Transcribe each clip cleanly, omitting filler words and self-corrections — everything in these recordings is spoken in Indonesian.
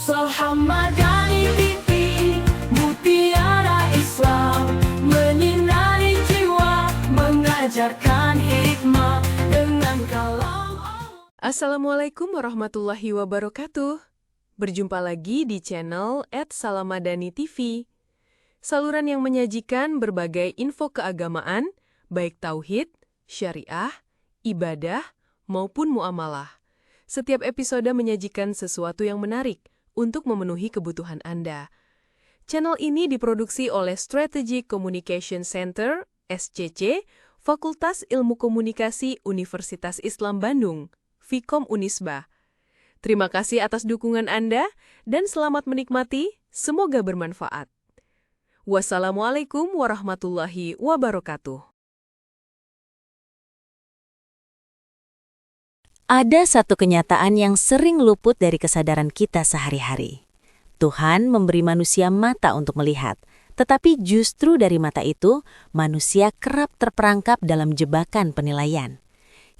Sahamadani TV, mutiara Islam, menyinari jiwa, mengajarkan hikmah dengan kalam Allah. Assalamualaikum warahmatullahi wabarakatuh. Berjumpa lagi di channel @salamadani TV. Saluran yang menyajikan berbagai info keagamaan, baik tauhid, syariah, ibadah, maupun muamalah. Setiap episode menyajikan sesuatu yang menarik untuk memenuhi kebutuhan Anda. Channel ini diproduksi oleh Strategic Communication Center, SCC, Fakultas Ilmu Komunikasi Universitas Islam Bandung, Fikom Unisba. Terima kasih atas dukungan Anda dan selamat menikmati, semoga bermanfaat. Wassalamualaikum warahmatullahi wabarakatuh. Ada satu kenyataan yang sering luput dari kesadaran kita sehari-hari. Tuhan memberi manusia mata untuk melihat, tetapi justru dari mata itu, manusia kerap terperangkap dalam jebakan penilaian.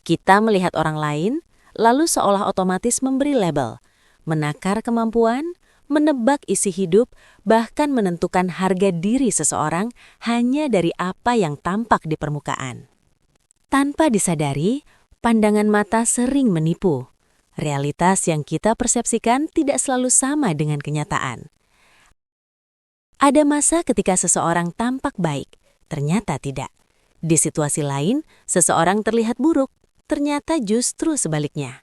Kita melihat orang lain, lalu seolah otomatis memberi label, menakar kemampuan, menebak isi hidup, bahkan menentukan harga diri seseorang hanya dari apa yang tampak di permukaan. Tanpa disadari, pandangan mata sering menipu. Realitas yang kita persepsikan tidak selalu sama dengan kenyataan. Ada masa ketika seseorang tampak baik, ternyata tidak. Di situasi lain, seseorang terlihat buruk, ternyata justru sebaliknya.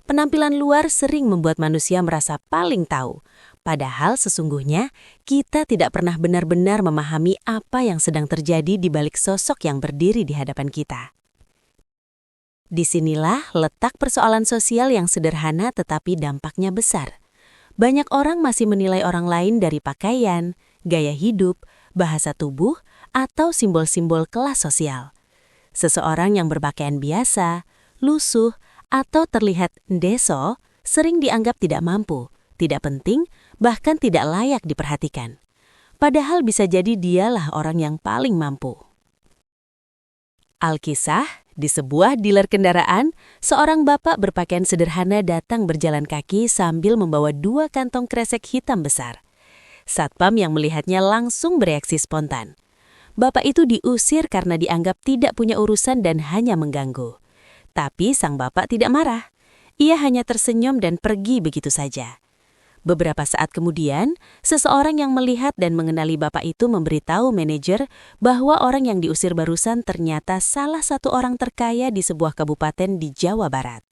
Penampilan luar sering membuat manusia merasa paling tahu, padahal sesungguhnya kita tidak pernah benar-benar memahami apa yang sedang terjadi di balik sosok yang berdiri di hadapan kita. Disinilah letak persoalan sosial yang sederhana tetapi dampaknya besar. Banyak orang masih menilai orang lain dari pakaian, gaya hidup, bahasa tubuh, atau simbol-simbol kelas sosial. Seseorang yang berpakaian biasa, lusuh, atau terlihat ndeso sering dianggap tidak mampu, tidak penting, bahkan tidak layak diperhatikan. Padahal bisa jadi dialah orang yang paling mampu. Alkisah, di sebuah dealer kendaraan, seorang bapak berpakaian sederhana datang berjalan kaki sambil membawa 2 kantong kresek hitam besar. Satpam yang melihatnya langsung bereaksi spontan. Bapak itu diusir karena dianggap tidak punya urusan dan hanya mengganggu. Tapi sang bapak tidak marah. Ia hanya tersenyum dan pergi begitu saja. Beberapa saat kemudian, seseorang yang melihat dan mengenali bapak itu memberitahu manajer bahwa orang yang diusir barusan ternyata salah satu orang terkaya di sebuah kabupaten di Jawa Barat.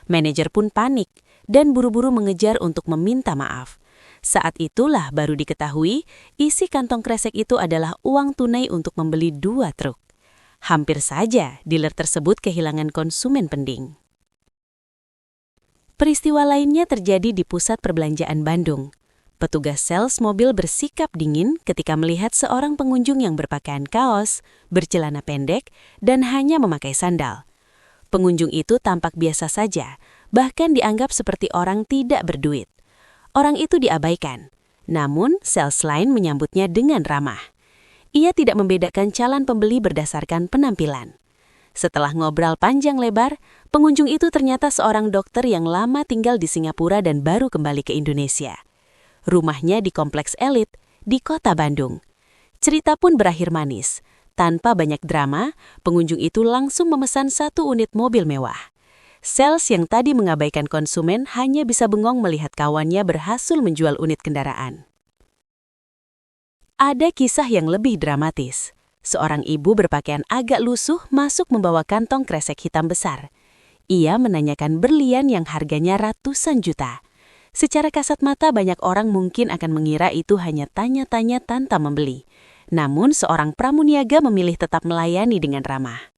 Manajer pun panik dan buru-buru mengejar untuk meminta maaf. Saat itulah baru diketahui isi kantong kresek itu adalah uang tunai untuk membeli 2 truk. Hampir saja dealer tersebut kehilangan konsumen penting. Peristiwa lainnya terjadi di pusat perbelanjaan Bandung. Petugas sales mobil bersikap dingin ketika melihat seorang pengunjung yang berpakaian kaos, bercelana pendek, dan hanya memakai sandal. Pengunjung itu tampak biasa saja, bahkan dianggap seperti orang tidak berduit. Orang itu diabaikan, namun sales lain menyambutnya dengan ramah. Ia tidak membedakan calon pembeli berdasarkan penampilan. Setelah ngobrol panjang lebar, pengunjung itu ternyata seorang dokter yang lama tinggal di Singapura dan baru kembali ke Indonesia. Rumahnya di kompleks elit di kota Bandung. Cerita pun berakhir manis. Tanpa banyak drama, pengunjung itu langsung memesan 1 unit mobil mewah. Sales yang tadi mengabaikan konsumen hanya bisa bengong melihat kawannya berhasil menjual unit kendaraan. Ada kisah yang lebih dramatis. Seorang ibu berpakaian agak lusuh masuk membawa kantong kresek hitam besar. Ia menanyakan berlian yang harganya ratusan juta. Secara kasat mata banyak orang mungkin akan mengira itu hanya tanya-tanya tanpa membeli. Namun seorang pramuniaga memilih tetap melayani dengan ramah.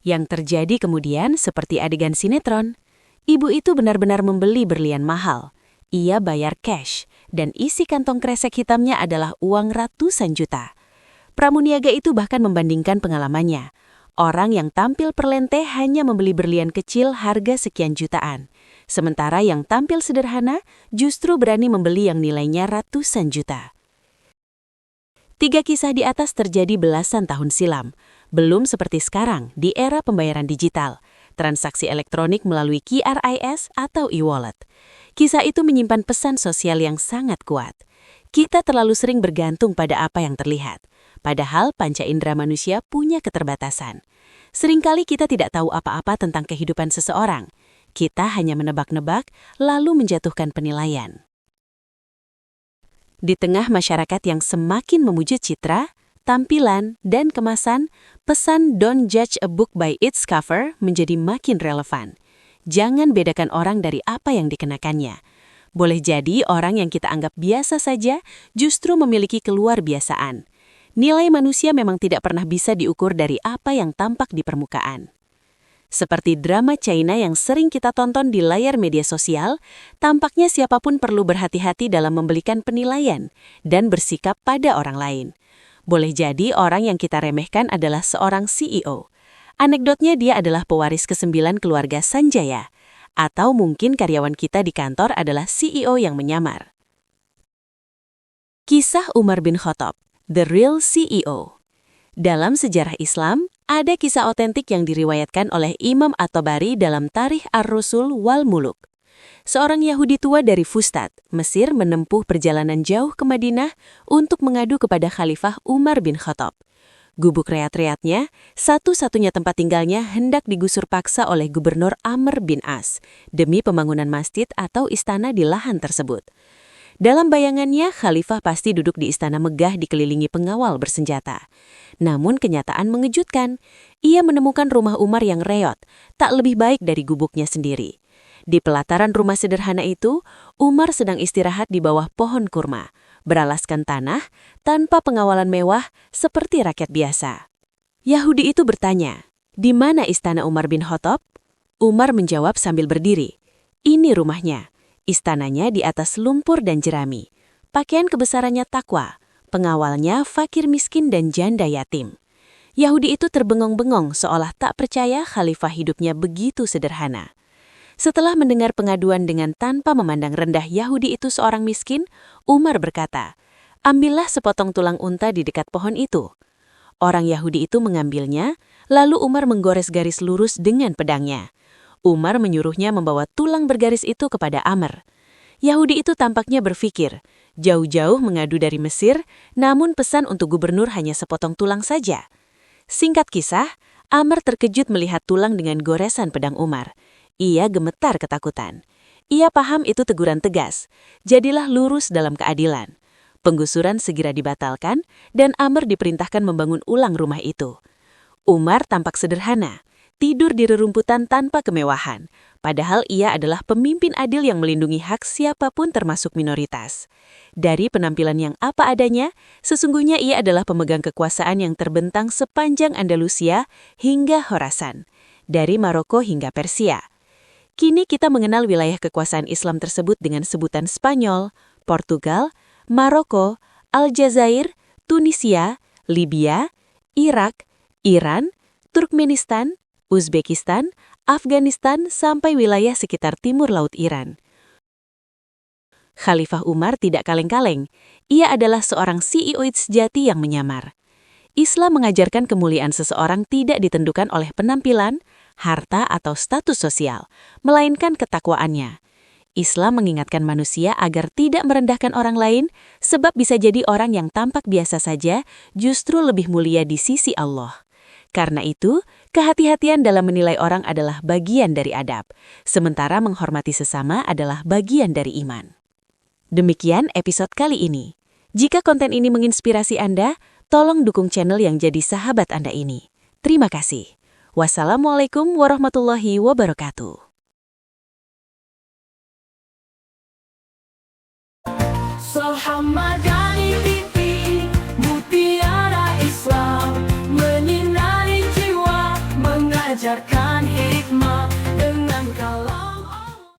Yang terjadi kemudian seperti adegan sinetron. Ibu itu benar-benar membeli berlian mahal. Ia bayar cash dan isi kantong kresek hitamnya adalah uang ratusan juta. Pramuniaga itu bahkan membandingkan pengalamannya. Orang yang tampil perlente hanya membeli berlian kecil harga sekian jutaan. Sementara yang tampil sederhana justru berani membeli yang nilainya ratusan juta. 3 kisah di atas terjadi belasan tahun silam. Belum seperti sekarang di era pembayaran digital. transaksi elektronik melalui QRIS atau e-wallet. Kisah itu menyimpan pesan sosial yang sangat kuat. Kita terlalu sering bergantung pada apa yang terlihat, padahal panca indera manusia punya keterbatasan. Seringkali kita tidak tahu apa-apa tentang kehidupan seseorang. Kita hanya menebak-nebak, lalu menjatuhkan penilaian. Di tengah masyarakat yang semakin memuji citra, tampilan, dan kemasan, pesan "Don't judge a book by its cover" menjadi makin relevan. Jangan bedakan orang dari apa yang dikenakannya. Boleh jadi orang yang kita anggap biasa saja justru memiliki keluarbiasaan. Nilai manusia memang tidak pernah bisa diukur dari apa yang tampak di permukaan. Seperti drama China yang sering kita tonton di layar media sosial, tampaknya siapapun perlu berhati-hati dalam memberikan penilaian dan bersikap pada orang lain. Boleh jadi orang yang kita remehkan adalah seorang CEO. Anekdotnya dia adalah pewaris ke-9 keluarga Sanjaya. Atau mungkin karyawan kita di kantor adalah CEO yang menyamar. Kisah Umar bin Khattab, The Real CEO. Dalam sejarah Islam, ada kisah otentik yang diriwayatkan oleh Imam At-Tabari dalam Tarikh Ar-Rusul wal Muluk. Seorang Yahudi tua dari Fustat, Mesir menempuh perjalanan jauh ke Madinah untuk mengadu kepada Khalifah Umar bin Khattab. Gubuk reat-reatnya, satu-satunya tempat tinggalnya hendak digusur paksa oleh Gubernur Amr bin As demi pembangunan masjid atau istana di lahan tersebut. Dalam bayangannya, Khalifah pasti duduk di istana megah dikelilingi pengawal bersenjata. Namun kenyataan mengejutkan. Ia menemukan rumah Umar yang reot, tak lebih baik dari gubuknya sendiri. Di pelataran rumah sederhana itu, Umar sedang istirahat di bawah pohon kurma, beralaskan tanah, tanpa pengawalan mewah seperti rakyat biasa. Yahudi itu bertanya, "Di mana istana Umar bin Khattab?" Umar menjawab sambil berdiri, "Ini rumahnya. Istananya di atas lumpur dan jerami. Pakaian kebesarannya takwa. Pengawalnya fakir miskin dan janda yatim." Yahudi itu terbengong-bengong seolah tak percaya khalifah hidupnya begitu sederhana. Setelah mendengar pengaduan dengan tanpa memandang rendah Yahudi itu seorang miskin, Umar berkata, "Ambillah sepotong tulang unta di dekat pohon itu." Orang Yahudi itu mengambilnya, lalu Umar menggores garis lurus dengan pedangnya. Umar menyuruhnya membawa tulang bergaris itu kepada Amr. Yahudi itu tampaknya berpikir, jauh-jauh mengadu dari Mesir, namun pesan untuk gubernur hanya sepotong tulang saja. Singkat kisah, Amr terkejut melihat tulang dengan goresan pedang Umar. Ia gemetar ketakutan. Ia paham itu teguran tegas. Jadilah lurus dalam keadilan. Penggusuran segera dibatalkan, dan Amr diperintahkan membangun ulang rumah itu. Umar tampak sederhana, tidur di rerumputan tanpa kemewahan, padahal ia adalah pemimpin adil yang melindungi hak siapapun termasuk minoritas. Dari penampilan yang apa adanya, sesungguhnya ia adalah pemegang kekuasaan yang terbentang sepanjang Andalusia hingga Khorasan, dari Maroko hingga Persia. Kini kita mengenal wilayah kekuasaan Islam tersebut dengan sebutan Spanyol, Portugal, Maroko, Aljazair, Tunisia, Libya, Irak, Iran, Turkmenistan, Uzbekistan, Afghanistan, sampai wilayah sekitar timur laut Iran. Khalifah Umar tidak kaleng-kaleng. Ia adalah seorang CEO sejati yang menyamar. Islam mengajarkan kemuliaan seseorang tidak ditentukan oleh penampilan, harta, atau status sosial, melainkan ketakwaannya. Islam mengingatkan manusia agar tidak merendahkan orang lain, sebab bisa jadi orang yang tampak biasa saja justru lebih mulia di sisi Allah. Karena itu, kehati-hatian dalam menilai orang adalah bagian dari adab, sementara menghormati sesama adalah bagian dari iman. Demikian episode kali ini. Jika konten ini menginspirasi Anda, tolong dukung channel yang jadi sahabat Anda ini. Terima kasih. Wassalamualaikum warahmatullahi wabarakatuh. Sahabat